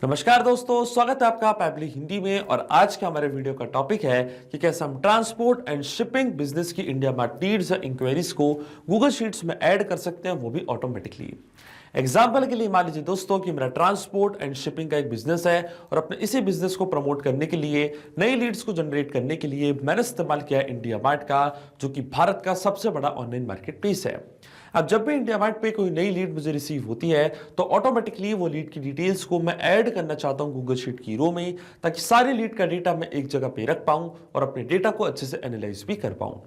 नमस्कार दोस्तों, स्वागत है आपका पैबली हिंदी में। और आज के हमारे वीडियो का टॉपिक है कि कैसे हम ट्रांसपोर्ट एंड शिपिंग बिजनेस की इंडिया मार्ट नीड्स और इंक्वायरीज को गूगल शीट्स में ऐड कर सकते हैं, वो भी ऑटोमेटिकली। एग्जाम्पल के लिए मान लीजिए दोस्तों कि मेरा ट्रांसपोर्ट एंड शिपिंग का एक बिजनेस है और अपने इसी बिजनेस को प्रमोट करने के लिए, नई लीड्स को जनरेट करने के लिए मैंने इस्तेमाल किया इंडिया मार्ट का, जो कि भारत का सबसे बड़ा ऑनलाइन मार्केट प्लेस है। अब जब भी इंडिया मार्ट पे कोई नई लीड मुझे रिसीव होती है तो ऑटोमेटिकली वो लीड की डिटेल्स को मैं ऐड करना चाहता हूं गूगल शीट की रो में, ताकि सारी लीड का डेटा मैं एक जगह पे रख पाऊं और अपने डेटा को अच्छे से एनालाइज भी कर पाऊं।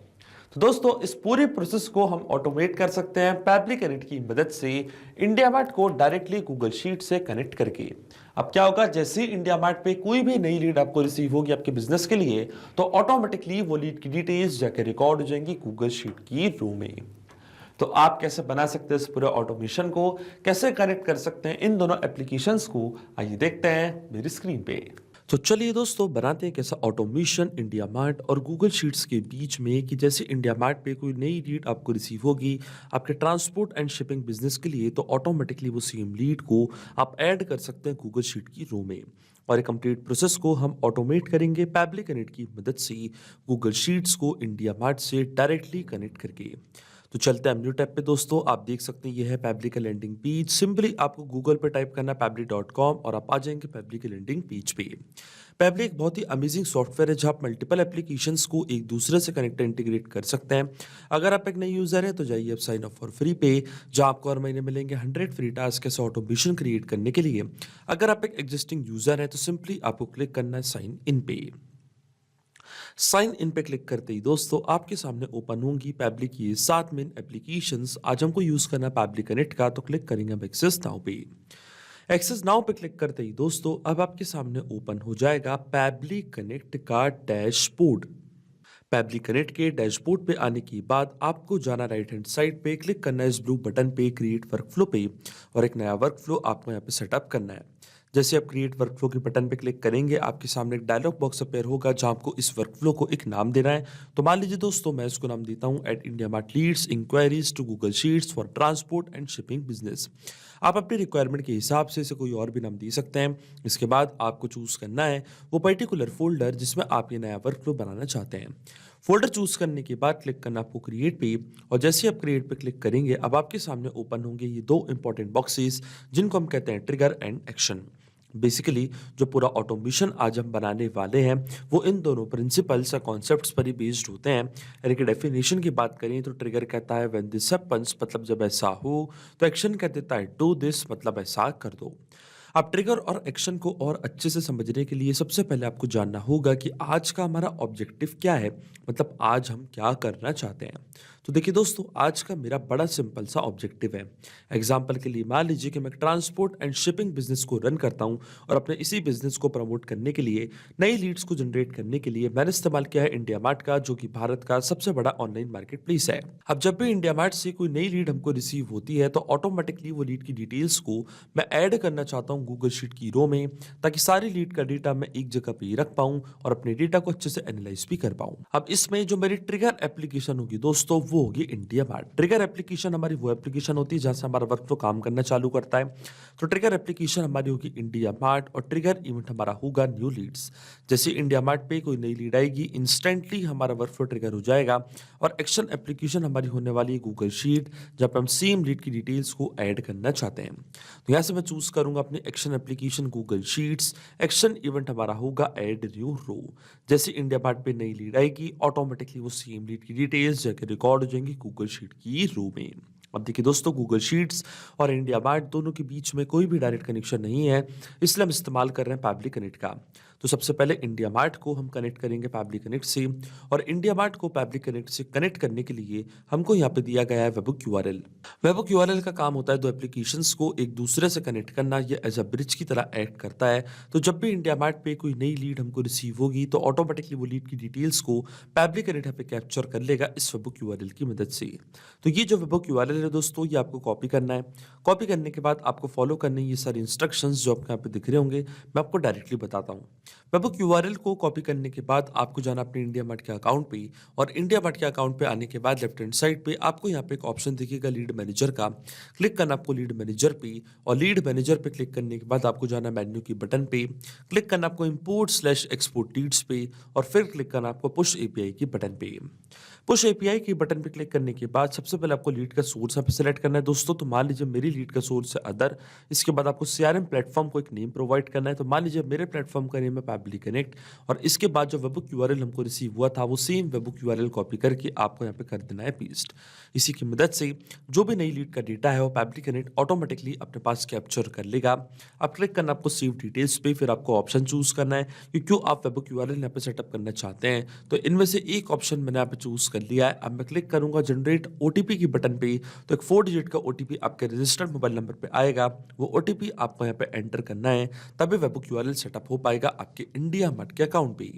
तो दोस्तों, इस पूरे प्रोसेस को हम ऑटोमेट कर सकते हैं पैबली कनेक्ट की मदद से, इंडिया मार्ट को डायरेक्टली गूगल शीट से कनेक्ट करके। अब क्या होगा, जैसे ही इंडिया मार्ट पे कोई भी नई लीड आपको रिसीव होगी आपके बिजनेस के लिए, तो ऑटोमेटिकली वो लीड की डिटेल्स जाकर रिकॉर्ड हो जाएंगी गूगल शीट की रो में। तो आप कैसे बना सकते हैं इस पूरे ऑटोमेशन को, कैसे कनेक्ट कर सकते हैं इन दोनों एप्लीकेशंस को, आइए देखते हैं मेरी स्क्रीन पे। तो चलिए दोस्तों, बनाते हैं कैसा ऑटोमेशन इंडिया मार्ट और गूगल शीट्स के बीच में, कि जैसे इंडिया मार्ट पे कोई नई लीड आपको रिसीव होगी आपके ट्रांसपोर्ट एंड शिपिंग बिजनेस के लिए, तो ऑटोमेटिकली वो सेम लीड को आप ऐड कर सकते हैं गूगल शीट की रो में। और ये कंप्लीट प्रोसेस को हम ऑटोमेट करेंगे पैबली कनेक्ट की मदद से, गूगल शीट्स को इंडिया मार्ट से डायरेक्टली कनेक्ट करके। तो चलते हैं न्यू टैब पे दोस्तों। आप देख सकते हैं ये है पैबली का लैंडिंग पेज। सिंपली आपको गूगल पे टाइप करना है पैबली.com और आप आ जाएंगे पैबली के लैंडिंग पेज पे। पैबली एक बहुत ही अमेजिंग सॉफ्टवेयर है जहां आप मल्टीपल एप्लीकेशंस को एक दूसरे से कनेक्ट इंटीग्रेट कर सकते हैं। अगर आप एक नए यूजर हैं तो जाइए आप साइन अप फॉर फ्री पे, जहां आपको हर महीने मिलेंगे 100 फ्री टास्क कैसे ऑटोमेशन क्रिएट करने के लिए। अगर आप एक एग्जिस्टिंग यूजर हैं तो सिंपली आपको क्लिक करना है साइन इन पे। साइन इन पे क्लिक करते ही दोस्तों आपके सामने ओपन होंगी पैबली की 7 मेन एप्लीकेशंस। आज हमको यूज करना है पैबली कनेक्ट का, तो क्लिक करेंगे अब एक्सेस नाउ पे। एक्सेस नाउ पे क्लिक करते ही दोस्तों अब आपके सामने ओपन हो जाएगा पैबली कनेक्ट का डैशबोर्ड। पैबली कनेक्ट के डैशबोर्ड पे आने के बाद आपको जाना राइट हैंड साइड पे, क्लिक करना है इस ब्लू बटन पे क्रिएट वर्कफ्लो पे, और एक नया वर्कफ्लो आपको यहाँ पे सेटअप करना है। जैसे आप क्रिएट वर्कफ्लो के बटन पे क्लिक करेंगे आपके सामने एक डायलॉग बॉक्स अपेयर होगा जहां आपको इस वर्कफ्लो को एक नाम देना है। तो मान लीजिए दोस्तों मैं इसको नाम देता हूं at IndiaMART leads inquiries to Google sheets for transport and shipping business. आप अपनी रिक्वायरमेंट के हिसाब से इसे कोई और भी नाम दे सकते हैं। इसके बाद आपको चूज करना है वो पर्टिकुलर फोल्डर जिसमें आप ये नया वर्कफ्लो बनाना चाहते हैं। फोल्डर चूज करने के बाद क्लिक करना आपको क्रिएट पे, और जैसे आप क्रिएट पे क्लिक करेंगे अब आपके सामने ओपन होंगे ये दो इंपॉर्टेंट बॉक्सेस जिनको हम कहते हैं ट्रिगर एंड एक्शन। बेसिकली जो पूरा ऑटोमेशन आज हम बनाने वाले हैं वो इन दोनों प्रिंसिपल्स या कॉन्सेप्ट्स पर ही बेस्ड होते हैं। यानी कि डेफिनेशन की बात करें तो ट्रिगर कहता है व्हेन दिस हैपेंस, मतलब जब ऐसा हो, तो एक्शन कह देता है डू दिस, मतलब ऐसा कर दो। अब ट्रिगर और एक्शन को और अच्छे से समझने के लिए सबसे पहले आपको जानना होगा कि आज का हमारा ऑब्जेक्टिव क्या है, मतलब आज हम क्या करना चाहते हैं। तो देखिए दोस्तों, आज का मेरा बड़ा सिंपल सा ऑब्जेक्टिव है। एग्जाम्पल के लिए मान लीजिए कि मैं ट्रांसपोर्ट एंड शिपिंग बिजनेस को रन करता हूं और अपने इसी बिजनेस को प्रमोट करने के लिए, नई लीड्स को जनरेट करने के लिए मैंने इस्तेमाल किया है इंडिया मार्ट का, जो कि भारत का सबसे बड़ा ऑनलाइन मार्केट प्लेस है। अब जब भी इंडिया मार्ट से कोई नई लीड हमको रिसीव होती है तो ऑटोमेटिकली वो लीड की डिटेल्स को मैं ऐड करना चाहता हूँ गूगल शीट की रो में, ताकि सारी लीड का डेटा मैं एक जगह पे रख पाऊं और अपने डेटा को अच्छे से एनालाइज भी कर पाऊं। अब इसमें जो मेरी ट्रिगर एप्लीकेशन होगी दोस्तों वो होगी इंडिया मार्ट। ट्रिगर एप्लीकेशन हमारी वो एप्लीकेशन होती है जहां से हमारा वर्कफ्लो काम करना चालू करता है। तो ट्रिगर एप्लीकेशन हमारी होगी इंडिया मार्ट और ट्रिगर इवेंट हमारा होगा न्यू लीड्स। जैसे इंडिया मार्ट पे कोई नई लीड आएगी इंस्टेंटली हमारा वर्कफ्लो ट्रिगर हो जाएगा। और एक्शन एप्लीकेशन हमारी होने वाली है गूगल शीट, जहां पे हम सेम लीड की डिटेल्स को ऐड करना चाहते हैं। तो यहाँ से मैं चूज करूंगा अपनी action application Google sheets. Action event हमारा होगा ऐड न्यू रो। जैसे इंडिया मार्ट पे नई लीड आएगी ऑटोमेटिकली वो सेम लीड की डिटेल्स जाकर रिकॉर्ड हो जाएंगी गूगल शीट की रो में। अब देखिए दोस्तों, गूगल शीट्स और इंडिया मार्ट दोनों के बीच में कोई भी डायरेक्ट कनेक्शन नहीं है, इसलिए हम इस्तेमाल कर रहे हैं पैबली कनेक्ट का। तो सबसे पहले इंडिया मार्ट को हम कनेक्ट करेंगे पैबली कनेक्ट से, और इंडिया मार्ट को पैबली कनेक्ट से कनेक्ट करने के लिए हमको यहाँ पे दिया गया है वेबहुक यूआरएल। वेबहुक यूआरएल का काम होता है दो एप्लीकेशंस को एक दूसरे से कनेक्ट करना, ये एज अ ब्रिज की तरह एक्ट करता है। तो जब भी इंडिया मार्ट पे कोई नई लीड हमको रिसीव होगी तो ऑटोमेटिकली वो लीड की डिटेल्स को पैबली कनेक्ट यहाँ पे कैप्चर कर लेगा इस वेबहुक यूआरएल की मदद से। तो ये जो वेबहुक यूआरएल है यूआरएल है दोस्तों, ये आपको कॉपी करना है। कॉपी करने के बाद आपको फॉलो करने ये सारे इंस्ट्रक्शंस जो आपको यहाँ पे दिख रहे होंगे, मैं आपको डायरेक्टली बताता हूँ। वेबबुक यूआरएल को कॉपी करने के बाद आपको जाना अपने इंडिया मार्ट के अकाउंट पे, और इंडिया मार्ट के अकाउंट पे आने के बाद लेफ्ट हैंड साइड पे आपको यहाँ पे एक ऑप्शन दिखेगा लीड मैनेजर का। क्लिक करना आपको लीड मैनेजर पे, और लीड मैनेजर पे क्लिक करने के बाद आपको जाना मेन्यू की बटन पे, क्लिक करना आपको इंपोर्ट/एक्सपोर्ट लीड्स पे, और फिर क्लिक करना आपको पुश एपीआई की बटन पे। पुश एपीआई की बटन पे क्लिक करने के बाद सबसे पहले आपको लीड का सोर्स यहाँ पे सेलेक्ट करना है दोस्तों। तो मान लीजिए मेरी लीड का सोर्स है अदर। इसके बाद आपको सीआरएम प्लेटफॉर्म को एक नेम प्रोवाइड करना है। तो मान लीजिए मेरे प्लेटफॉर्म का नेम है पैबली कनेक्ट, और इसके बाद जो वेबबुक यूआरएल हमको रिसीव हुआ था वो सेम वेबबुक यूआरएल कॉपी करके आपको यहाँ पे कर देना है पेस्ट। इसी की मदद से जो भी नई लीड का डेटा है वो पैबली कनेक्ट ऑटोमेटिकली अपने पास कैप्चर कर लेगा। अब क्लिक करना आपको सेव डिटेल्स पे, फिर आपको ऑप्शन चूज करना है कि क्यों आप वेबबुक यूआरएल यहाँ पे सेटअप करना चाहते हैं। तो इनमें से एक ऑप्शन मैंने यहाँ पे चूज कर लिया है। अब मैं क्लिक करूंगा जनरेट ओटीपी की बटन पे, तो एक 4 डिजिट का ओटीपी आपके रजिस्टर्ड मोबाइल नंबर पे आएगा। वो ओटीपी आपको यहाँ पे एंटर करना है, तभी वेबबुक यूआरएल सेटअप हो पाएगा आपके इंडिया मार्ट के अकाउंट पे।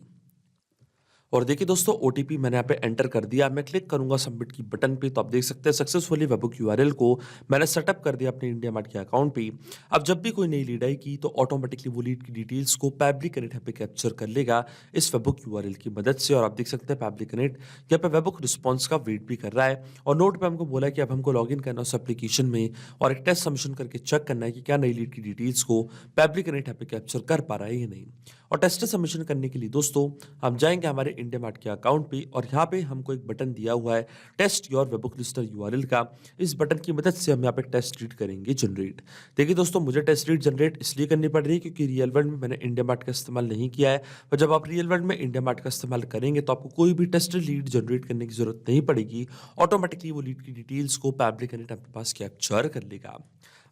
और देखिए दोस्तों, ओटीपी मैंने यहाँ पे एंटर कर दिया। मैं क्लिक करूंगा सबमिट की बटन पे, तो आप देख सकते हैं सक्सेसफुली वेबबुक यूआरएल को मैंने सेटअप कर दिया अपने इंडिया मार्ट के अकाउंट पे। अब जब भी कोई नई लीड आएगी तो ऑटोमेटिकली वो लीड की डिटेल्स को पैबली कनेक्ट यहाँ पे कैप्चर कर लेगा इस वेबबुक यूआरएल की मदद से। और आप देख सकते हैं पैबली कनेक्ट यहाँ पे वेबबुक रिस्पॉन्स का वेट भी कर रहा है, और नोट पे हमको बोला है कि अब हमको लॉग इन करना है उस एप्लीकेशन में और एक टेस्ट सबमिशन करके चेक करना है कि क्या नई लीड की डिटेल्स को पैबली कनेक्ट यहाँ पे कैप्चर कर पा रहा है या नहीं। और टेस्ट सबमिशन करने के लिए दोस्तों हम जाएंगे हमारे इंडिया मार्ट के अकाउंट पे, और यहाँ पे हमको एक बटन दिया हुआ है test your webhook listener URL का। इस बटन की मदद से हम यहाँ पे टेस्ट रीड करेंगे जनरेट। देखिए दोस्तों, मुझे टेस्ट रीड जनरेट इसलिए करनी पड़ रही है क्योंकि रियल वर्ल्ड में मैंने इंडिया मार्ट का इस्तेमाल नहीं किया है। पर जब आप रियल वर्ल्ड में इंडिया मार्ट का इस्तेमाल करेंगे तो आपको कोई भी टेस्ट लीड जनरेट करने की जरूरत नहीं पड़ेगी। ऑटोमेटिकली वो लीड की डिटेल्स को पैबली कनेक्ट आपके पास कैप्चर कर लेगा।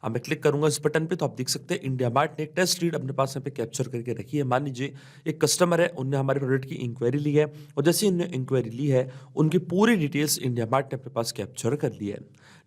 अब मैं क्लिक करूंगा इस बटन पे, तो आप देख सकते हैं इंडिया मार्ट ने एक टेस्ट लीड अपने पास यहाँ पे कैप्चर करके रखी है। मान लीजिए एक कस्टमर है, उन्होंने हमारे प्रोडक्ट की इंक्वायरी ली है, और जैसे उन्होंने इंक्वायरी ली है उनकी पूरी डिटेल्स इंडिया मार्ट ने अपने पास कैप्चर कर ली है।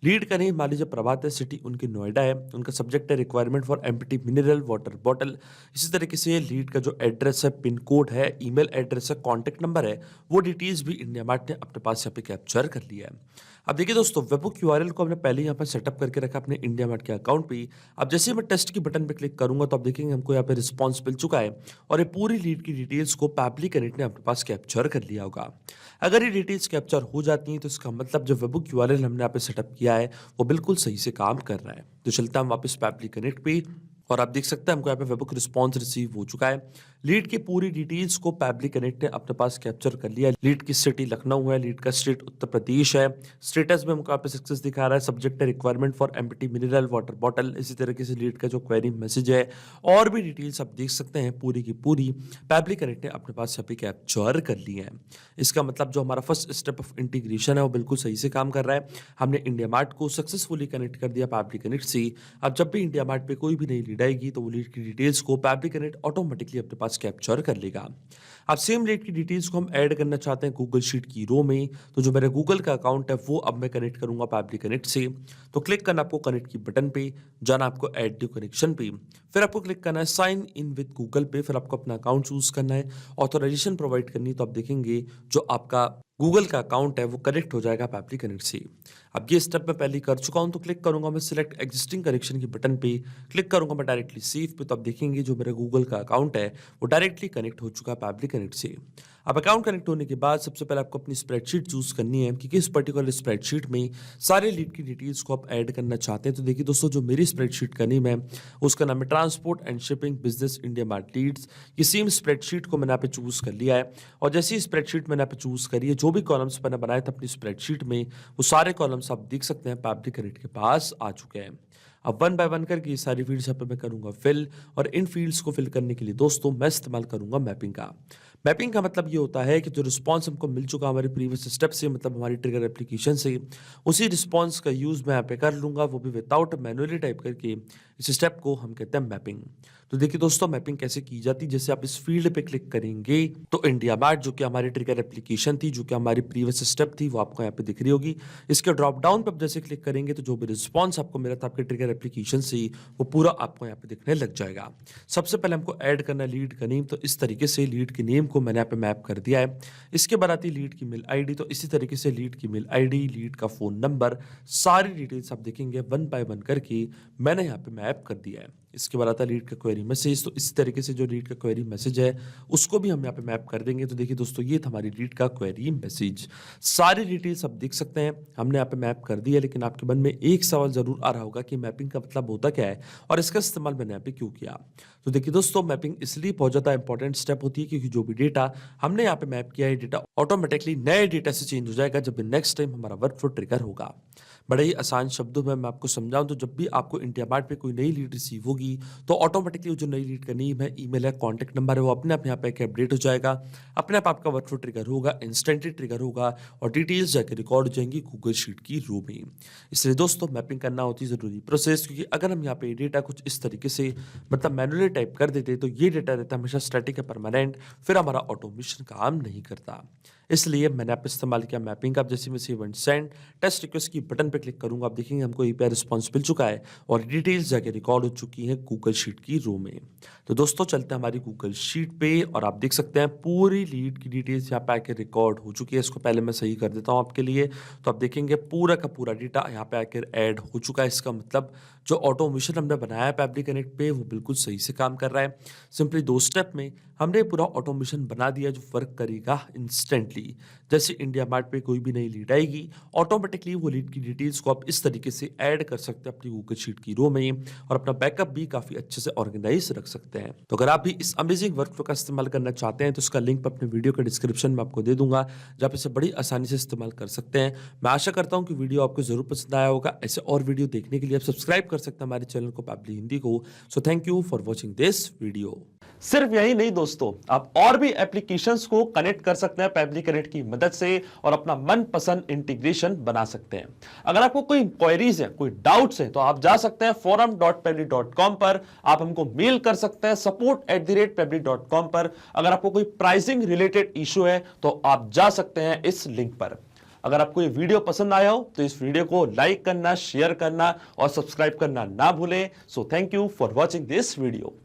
लीड का नेम मान लीजिए प्रभात है, सिटी उनकी नोएडा है, उनका सब्जेक्ट है requirement for empty mineral water bottle. इसी तरीके से लीड का जो एड्रेस है, पिन कोड है, ईमेल एड्रेस है, कॉन्टैक्ट नंबर है, वो डिटेल्स भी इंडिया मार्ट ने अपने पास यहाँ पे कैप्चर कर लिया है। अब देखिए दोस्तों, वेबबुक यूआरएल को हमने पहले यहाँ पर सेटअप करके रखा अपने इंडिया मार्ट के अकाउंट पे। अब जैसे मैं टेस्ट की बटन पे क्लिक करूंगा तो आप देखेंगे हमको यहाँ पे रिस्पॉन्स मिल चुका है, और ये पूरी लीड की डिटेल्स को पैबली कनेक्ट ने अपने पास कैप्चर कर लिया होगा। अगर ये डिटेल्स कैप्चर हो जाती हैं तो इसका मतलब जो वेबबुक यूआरएल हमने यहाँ पे सेटअप किया है वो बिल्कुल सही से काम कर रहा है। तो चलता हम वापस पैबली कनेक्ट पे, और आप देख सकते हैं हमको यहाँ पे वेबबुक रिस्पॉन्स रिसीव हो चुका है। लीड की पूरी डिटेल्स को पैबली कनेक्ट ने अपने पास कैप्चर कर लिया। लीड की सिटी लखनऊ है, लीड का स्टेट उत्तर प्रदेश है, स्टेटस में हमको यहाँ पे सक्सेस दिखा रहा है, सब्जेक्ट है requirement for empty mineral water bottle. इसी तरीके से लीड का जो क्वेरी मैसेज है और भी डिटेल्स आप देख सकते हैं पूरी की पूरी पैबली कनेक्ट ने अपने पास यहाँ पे कैप्चर कर ली है। इसका मतलब जो हमारा फर्स्ट स्टेप ऑफ इंटीग्रेशन है वो बिल्कुल सही से काम कर रहा है। हमने इंडिया मार्ट को सक्सेसफुली कनेक्ट कर दिया पैबली कनेक्ट से। अब जब भी इंडिया मार्ट पे कोई भी नई लीड आएगी तो वो लीड की डिटेल्स को पैबली कनेक्ट ऑटोमेटिकली अपने पास कैप्चर कर लेगा। अब सेम लीड की डिटेल्स को हम ऐड करना चाहते हैं गूगल शीट की रो में, तो जो मेरा गूगल का अकाउंट है वो अब मैं कनेक्ट करूंगा पैबली कनेक्ट से। तो क्लिक करना आपको कनेक्ट की बटन पे, जाना आपको ऐड न्यू कनेक्शन पे, फिर आपको क्लिक करना है साइन इन विद गूगल पे, फिर आपको अपना अकाउंट चूज करना है, ऑथराइजेशन प्रोवाइड करनी है। तो आप देखेंगे जो आपका गूगल का अकाउंट है वो कनेक्ट हो जाएगा पैबली कनेक्ट से। अब ये स्टेप मैं पहले कर चुका हूं, तो क्लिक करूंगा मैं सिलेक्ट एग्जिस्टिंग कनेक्शन की बटन पे, क्लिक करूंगा मैं डायरेक्टली सेव पे, तो आप देखेंगे जो मेरा गूगल का अकाउंट है वो डायरेक्टली कनेक्ट हो चुका है पैबली कनेक्ट से। अब अकाउंट कनेक्ट होने के बाद सबसे पहले आपको अपनी स्प्रेडशीट चूज करनी है कि किस पर्टिकुलर स्प्रेडशीट में सारे लीड की डिटेल्स को आप ऐड करना चाहते हैं। तो देखिए दोस्तों, जो मेरी स्प्रेडशीट का नेम है उसका नाम है transport and shipping business IndiaMART leads. ये सेम स्प्रेडशीट को मैंने यहाँ पे चूज कर लिया है, और जैसी ही स्प्रेडशीट मैंने यहाँ पे चूज करी है, जो भी कॉलम्स मैंने बनाए थे अपनी स्प्रेडशीट में वो सारे कॉलम्स आप देख सकते हैं पैबली कनेक्ट के पास आ चुके हैं। अब वन बाय वन करके ये सारी फील्ड्स यहाँ पे मैं करूंगा फिल, और इन फील्ड्स को फिल करने के लिए दोस्तों मैं इस्तेमाल करूंगा मैपिंग का। मैपिंग का मतलब ये होता है कि जो रिस्पॉन्स हमको मिल चुका हमारे प्रीवियस स्टेप से, मतलब हमारी ट्रिगर एप्लीकेशन से, उसी रिस्पॉन्स का यूज मैं यहाँ पे कर लूंगा, वो भी विदाउट मैनुअली टाइप करके। इस स्टेप को हम कहते हैं मैपिंग। तो देखिए दोस्तों, मैपिंग कैसे की जाती है, जैसे आप इस फील्ड पे क्लिक करेंगे तो इंडिया मार्ट जो कि हमारी ट्रिगर एप्लीकेशन थी, जो कि हमारी प्रीवियस स्टेप थी, वो आपको यहाँ पे दिख रही होगी। इसके ड्रॉप डाउन पे आप जैसे क्लिक करेंगे तो जो भी रिस्पॉन्स आपको मिला था आपके ट्रिगर एप्लीकेशन से वो पूरा आपको यहाँ पे दिखने लग जाएगा। सबसे पहले हमको ऐड करना है लीड का नेम, तो इस तरीके से लीड के नेम को मैंने यहाँ पे मैप कर दिया है। इसके बाद आती है लीड की मेल आईडी, तो इसी तरीके से लीड की मेल आईडी, लीड का फ़ोन नंबर, सारी डिटेल्स आप देखेंगे वन बाय वन करके मैंने यहाँ पे मैप कर दिया है। इसके बाद आता है लीड का क्वेरी मैसेज, तो इसी तरीके से जो लीड का क्वेरी मैसेज है उसको भी हम यहाँ पे मैप कर देंगे। तो देखिए दोस्तों, ये था हमारी लीड का क्वेरी मैसेज। सारी डिटेल्स आप देख सकते हैं हमने यहाँ पे मैप कर दिया है, लेकिन आपके मन में एक सवाल जरूर आ रहा होगा कि मैपिंग का मतलब होता क्या है और इसका इस्तेमाल मैंने यहाँ पे क्यों किया। तो देखिए दोस्तों, मैपिंग इसलिए बहुत ज़्यादा इंपॉर्टेंट स्टेप होती है क्योंकि जो भी डेटा हमने यहाँ पे मैप किया है, डेटा ऑटोमेटिकली नए डेटा से चेंज हो जाएगा जब भी नेक्स्ट टाइम हमारा वर्क फ्लो ट्रिगर होगा। बड़े ही आसान शब्दों में मैं आपको समझाऊं तो जब भी आपको इंडिया मार्ट पे कोई नई लीड रिसीव होगी तो ऑटोमेटिकली जो नई लीड का नेम है, ईमेल है, कॉन्टैक्ट नंबर है, वो अपने आप यहाँ पे अपडेट हो जाएगा। अपने आप आपका वर्क फ्लो ट्रिगर होगा, इंस्टेंटली ट्रिगर होगा और डिटेल्स जाकर रिकॉर्ड हो जाएंगी गूगल शीट की रो में। इसलिए दोस्तों, मैपिंग करना होती है ज़रूरी प्रोसेस, क्योंकि अगर हम यहाँ पे डेटा कुछ इस तरीके से मतलब मैनुअली टाइप कर देते तो ये डेटा रहता है हमेशा स्टैटिक है, परमानेंट, फिर हमारा ऑटोमेशन काम नहीं करता। इसलिए मैंने आप इस्तेमाल किया मैपिंग का। अब जैसे मैं save and send test request की बटन पे क्लिक करूंगा, आप देखेंगे हमको एपीआई रिस्पॉन्स मिल चुका है और डिटेल्स जाके रिकॉर्ड हो चुकी है गूगल शीट की रो में। तो दोस्तों, चलते हैं हमारी गूगल शीट पे और आप देख सकते हैं पूरी लीड की डिटेल्स यहाँ पे आके रिकॉर्ड हो चुकी है। इसको पहले मैं सही कर देता हूँ आपके लिए। तो आप देखेंगे पूरा का पूरा डेटा यहाँ पे आकर ऐड हो चुका है। इसका मतलब जो ऑटोमेशन हमने बनाया है पैबली कनेक्ट पे, वो बिल्कुल सही से काम कर रहा है। सिंपली 2 स्टेप में हमने पूरा ऑटोमेशन बना दिया जो वर्क करेगा इंस्टेंटली। जैसे इंडिया मार्ट पे कोई भी नई लीड आएगी, ऑटोमेटिकली वो लीड की डिटेल्स को आप इस तरीके से ऐड कर सकते हैं अपनी गूगल शीट की रो में और अपना बैकअप भी काफी अच्छे से ऑर्गेनाइज रख सकते हैं। तो अगर आप भी इस अमेजिंग वर्कफ्लो का इस्तेमाल करना चाहते हैं तो इसका लिंक मैं अपने वीडियो के डिस्क्रिप्शन में आपको दे दूंगा, जहाँ पे इसे बड़ी आसानी से इस्तेमाल कर सकते हैं। मैं आशा करता हूँ कि वीडियो आपको जरूर पसंद आया होगा। ऐसे और वीडियो देखने के लिए आप सब्सक्राइब कर सकते हैं हमारे चैनल को पैबली हिंदी को। So thank you for watching this video. सिर्फ यही नहीं दोस्तों, आप और भी एप्लीकेशंस को कनेक्ट कर सकते हैं पैबली कनेक्ट की मदद से और अपना मनपसंद इंटीग्रेशन बना सकते हैं। अगर आपको कोई क्वेरीज है, कोई डाउट्स है, तो आप जा सकते हैं forum.pebly.com पर, आप हमको मेल कर सकते हैं support@pebly.com पर। अगर आपको कोई प्राइसिंग रिलेटेड इशू है तो आप जा सकते हैं इस लिंक पर। अगर आपको ये वीडियो पसंद आया हो तो इस वीडियो को लाइक करना, शेयर करना और सब्सक्राइब करना ना भूलें। So thank you for watching this video.